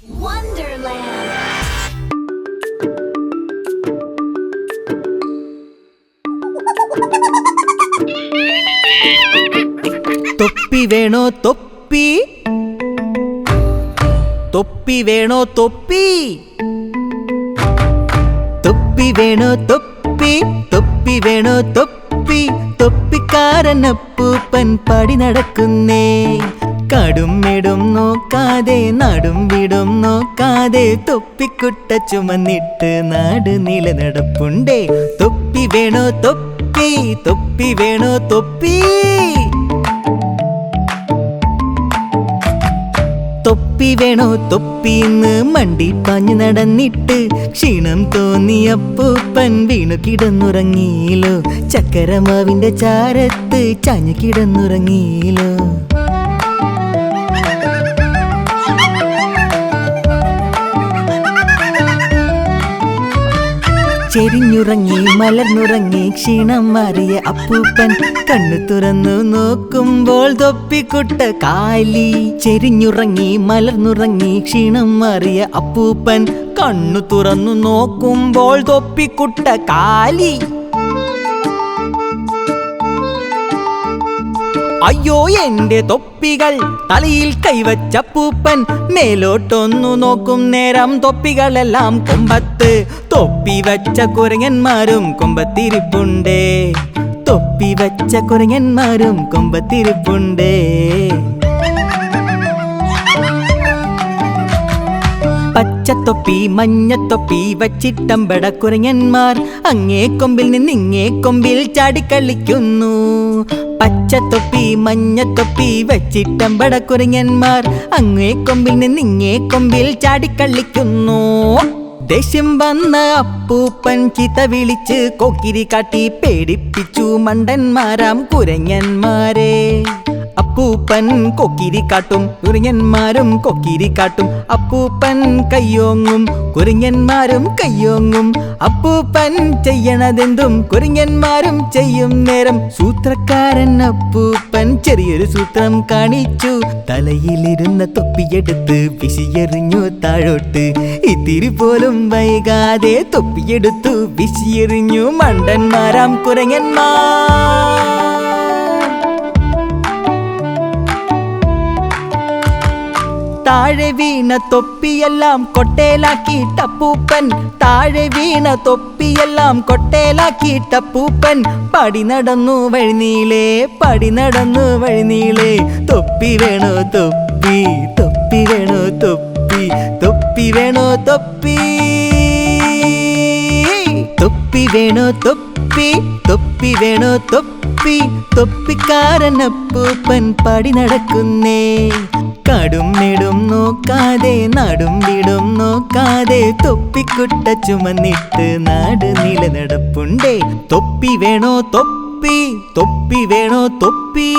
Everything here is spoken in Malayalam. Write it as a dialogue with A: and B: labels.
A: Wonderland.
B: തൊപ്പി വേണോ തൊപ്പി, തൊപ്പി വേണോ തൊപ്പി, തൊപ്പി വേണോ തൊപ്പി, തൊപ്പി വേണോ തൊപ്പി. തൊപ്പിക്കാരൻ അപ്പൂപ്പൻ പാടി നടക്കുന്നേ. കാടും മേടും നോക്കാതെ നാടും വീടും നോക്കാതെ തൊപ്പിക്കുട്ട ചുമന്നിട്ട് നാട് നീള നടപ്പുണ്ടേ. തൊപ്പി വേണോ തൊപ്പി, തൊപ്പി വേണോ തൊപ്പി. തൊപ്പി വേണോ തൊപ്പിന്ന് മണ്ടി പാഞ്ഞു നടന്നിട്ട് ക്ഷീണം തോന്നി അപ്പൂപ്പൻ വീണു കിടന്നുറങ്ങിയിലോ. ചക്കരമാവിന്റെ ചാരത്ത് ചാഞ്ഞു കിടന്നുറങ്ങിയിലോ. ചെരിഞ്ഞുറങ്ങി മലർന്നുറങ്ങി ക്ഷീണം മാറിയ അപ്പൂപ്പൻ കണ്ണു തുറന്നു നോക്കുമ്പോൾ തൊപ്പിക്കുട്ട കാലി. ചെരിഞ്ഞുറങ്ങി മലർന്നുറങ്ങി ക്ഷീണം മാറിയ അപ്പൂപ്പൻ കണ്ണു തുറന്നു നോക്കുമ്പോൾ തൊപ്പിക്കുട്ട കാലി. അയ്യോ എന്റെ തൊപ്പികൾ, തലയിൽ കൈവച്ചപ്പൂപ്പൻ മേലോട്ടൊന്നു നോക്കും നേരം തൊപ്പികളെല്ലാം കൊമ്പത്ത്. തൊപ്പി വച്ച കുരങ്ങന്മാരും കൊമ്പത്തിരിപ്പുണ്ടേ, തൊപ്പി വച്ച കുരങ്ങന്മാരും കൊമ്പത്തിരിപ്പുണ്ടേ. പച്ചത്തൊപ്പി മഞ്ഞത്തൊപ്പി വച്ചിട്ടമ്പട കുരങ്ങന്മാർ അങ്ങേ കൊമ്പിൽ നിന്ന് ഇങ്ങേ കൊമ്പിൽ ചാടിക്കളിക്കുന്നു. പച്ചത്തൊപ്പി മഞ്ഞത്തൊപ്പി വച്ചിട്ടമ്പട കുരങ്ങന്മാർ അങ്ങേ കൊമ്പിൽ നിന്ന് ഇങ്ങേ കൊമ്പിൽ ചാടിക്കളിക്കുന്നു. ദേഷ്യം വന്ന അപ്പൂപ്പൻ ചീത്ത വിളിച്ച് കൊക്കിരി കാട്ടി പേടിപ്പിച്ചു മണ്ടന്മാരാം കുരങ്ങന്മാരെ. അപ്പൂപ്പൻ കൊക്കിരി കാട്ടും കുരങ്ങന്മാരും കൊക്കിരി കാട്ടും. അപ്പൂപ്പൻ കയ്യോങ്ങും കുരങ്ങന്മാരും കയ്യോങ്ങും. അപ്പൂപ്പൻ ചെയ്യണതെന്തും കുരങ്ങന്മാരും ചെയ്യും നേരം സൂത്രക്കാരൻ അപ്പൂപ്പൻ ചെറിയൊരു സൂത്രം കാണിച്ചു. തലയിലിരുന്ന തൊപ്പിയെടുത്ത് വിശിയെറിഞ്ഞു താഴോട്ട്. ഇത്തിരി പോലും വൈകാതെ തൊപ്പിയെടുത്തു വിശിയെറിഞ്ഞു മണ്ടന്മാരാം കുരങ്ങന്മാർ. താഴെ വീണ തൊപ്പിയെല്ലാം കൊട്ടേലാക്കിയിട്ടപ്പൂപ്പൻ, താഴെ വീണ തൊപ്പിയെല്ലാം കൊട്ടേലാക്കിയിട്ടപ്പൂപ്പൻ പടി നടന്നു വഴിനീളേ, പടി നടന്നു വഴിനീളേ. തൊപ്പി വേണോ തൊപ്പി, തൊപ്പി വേണോ തൊപ്പി, തൊപ്പി വേണോ തൊപ്പി, തൊപ്പി വേണോ തൊപ്പി, തൊപ്പി വേണോ തൊപ്പി. തൊപ്പിക്കാരൻ അപ്പൂപ്പൻ പാടി നടക്കുന്നേ. കാടും മേടും നോക്കാതെ നാടും വീടും നോക്കാതെ തൊപ്പിക്കുട്ട ചുമന്നിട്ട് നാട് നീള നടപ്പുണ്ടേ. തൊപ്പി വേണോ തൊപ്പി, തൊപ്പി വേണോ തൊപ്പി.